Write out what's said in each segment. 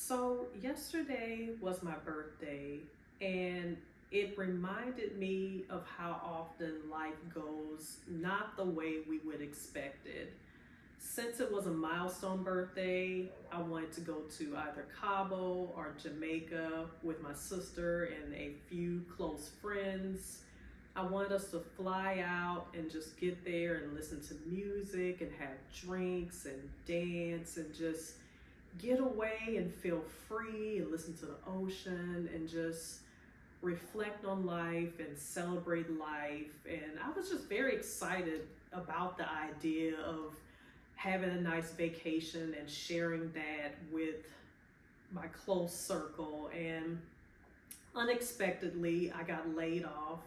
So, yesterday was my birthday, and it reminded me of how often life goes not the way we would expect it. Since it was a milestone birthday, I wanted to go to either Cabo or Jamaica with my sister and a few close friends. I wanted us to fly out and just get there and listen to music and have drinks and dance and just get away and feel free and listen to the ocean and just reflect on life and celebrate life. And I was just very excited about the idea of having a nice vacation and sharing that with my close circle. And unexpectedly, I got laid off,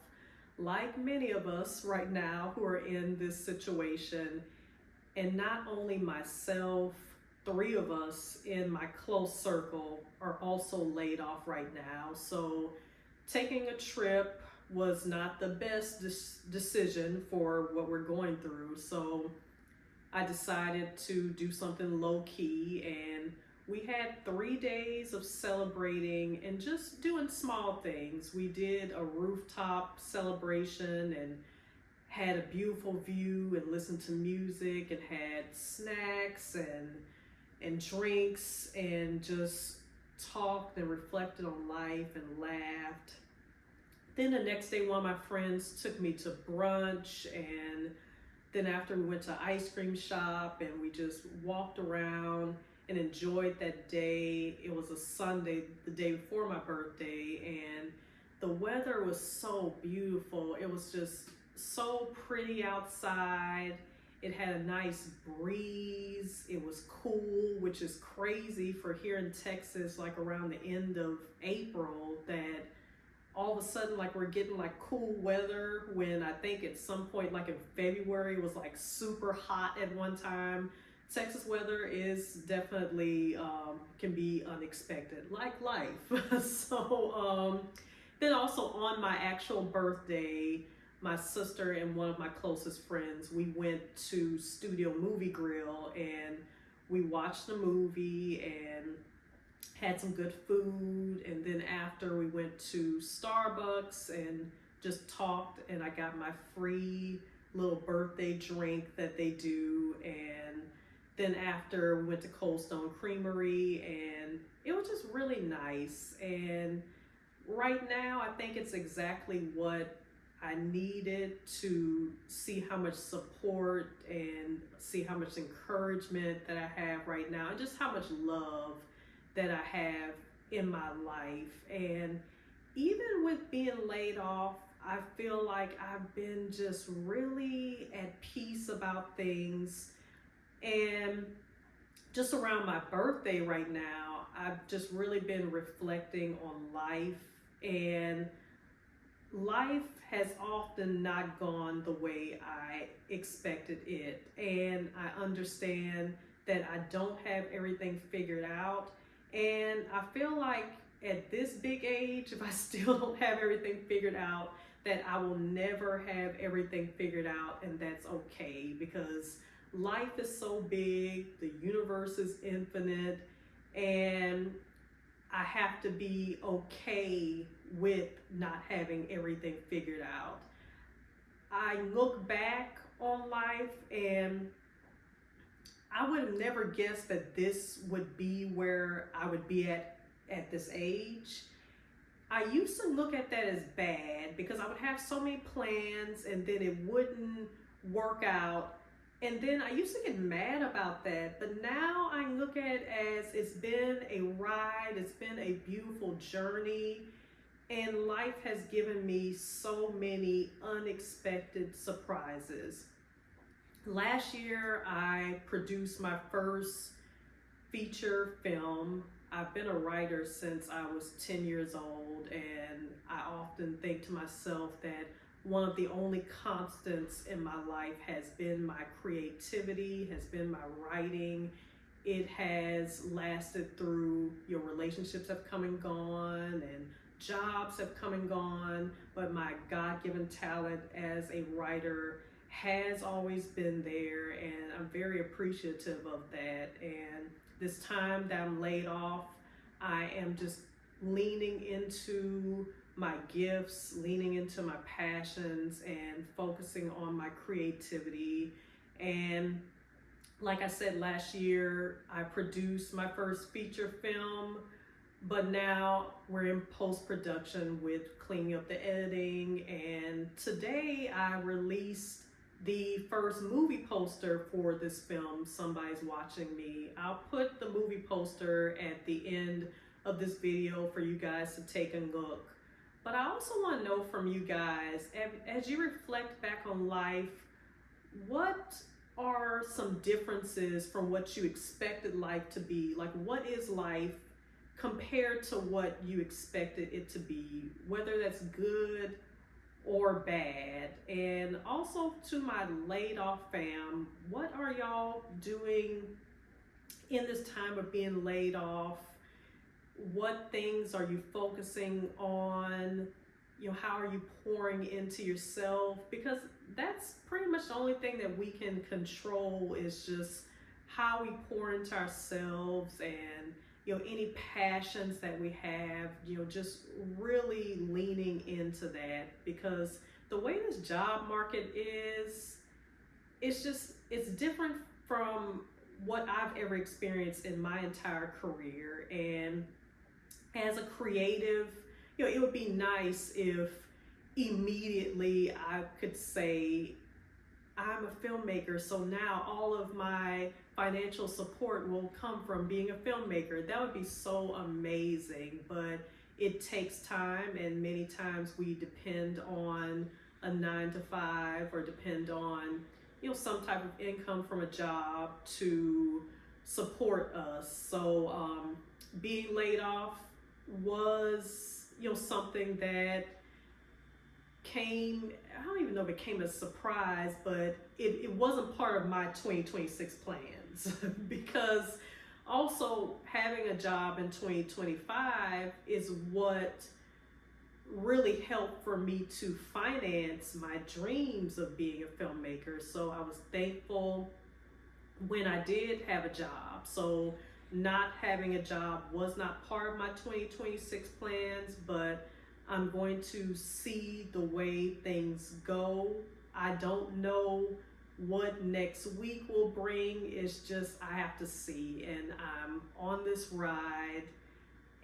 like many of us right now who are in this situation. And not only myself, three of us in my close circle are also laid off right now. So taking a trip was not the best decision for what we're going through. So I decided to do something low key, and we had 3 days of celebrating and just doing small things. We did a rooftop celebration and had a beautiful view and listened to music and had snacks and drinks and just talked and reflected on life and laughed. Then the next day, one of my friends took me to brunch, and then after we went to ice cream shop and we just walked around and enjoyed that day. It was a Sunday, the day before my birthday, and the weather was so beautiful. It was just so pretty outside. It had a nice breeze. It was cool, which is crazy for here in Texas, like around the end of April, that all of a sudden like we're getting like cool weather, when I think at some point like in February it was like super hot at one time. Texas weather is definitely can be unexpected, like life. So then also on my actual birthday, my sister and one of my closest friends, we went to Studio Movie Grill and we watched the movie and had some good food. And then after, we went to Starbucks and just talked, and I got my free little birthday drink that they do. And then after, we went to Cold Stone Creamery, and it was just really nice. And right now, I think it's exactly what I needed to see how much support and see how much encouragement that I have right now, and just how much love that I have in my life. And even with being laid off, I feel like I've been just really at peace about things. And just around my birthday right now, I've just really been reflecting on life, and life has often not gone the way I expected it. And I understand that I don't have everything figured out. And I feel like at this big age, if I still don't have everything figured out, that I will never have everything figured out, and that's okay, because life is so big, the universe is infinite, and I have to be okay with not having everything figured out. I look back on life, and I would have never guessed that this would be where I would be at this age. I used to look at that as bad because I would have so many plans and then it wouldn't work out. And then I used to get mad about that. But now I look at it as it's been a ride, it's been a beautiful journey. And life has given me so many unexpected surprises. Last year, I produced my first feature film. I've been a writer since I was 10 years old, and I often think to myself that one of the only constants in my life has been my creativity, has been my writing. It has lasted through your relationships have come and gone, and jobs have come and gone, but my God-given talent as a writer has always been there, and I'm very appreciative of that. And this time that I'm laid off, I am just leaning into my gifts, leaning into my passions, and focusing on my creativity. And like I said, last year I produced my first feature film, but now we're in post-production with cleaning up the editing. And today I released the first movie poster for this film, Somebody's Watching Me. I'll put the movie poster at the end of this video for you guys to take a look. But I also want to know from you guys, as you reflect back on life, what are some differences from what you expected life to be? Like, what is life compared to what you expected it to be, whether that's good or bad? And also to my laid off fam, what are y'all doing in this time of being laid off? What things are you focusing on? You know, how are you pouring into yourself? Because that's pretty much the only thing that we can control, is just how we pour into ourselves, and you know, any passions that we have, you know, just really leaning into that. Because the way this job market is, it's different from what I've ever experienced in my entire career. And as a creative, you know, it would be nice if immediately I could say, I'm a filmmaker, so now all of my financial support will come from being a filmmaker. That would be so amazing, but it takes time, and many times we depend on a 9 to 5, or depend on, you know, some type of income from a job to support us. So being laid off was, you know, something that came, I don't even know if it came as a surprise, but it wasn't part of my 2026 plans. Because also having a job in 2025 is what really helped for me to finance my dreams of being a filmmaker. So I was thankful when I did have a job. So not having a job was not part of my 2026 plans, but I'm going to see the way things go. I don't know what next week will bring. It's just, I have to see. And I'm on this ride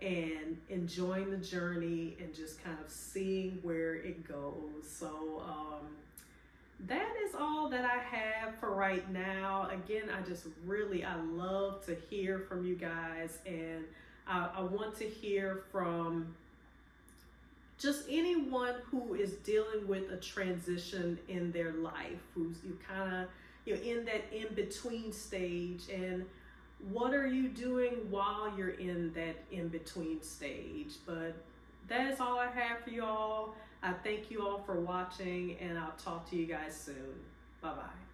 and enjoying the journey and just kind of seeing where it goes. So that is all that I have for right now. Again, I love to hear from you guys, and I want to hear from just anyone who is dealing with a transition in their life, who's in that in-between stage. And what are you doing while you're in that in-between stage? But that is all I have for you all. I thank you all for watching, and I'll talk to you guys soon. Bye-bye.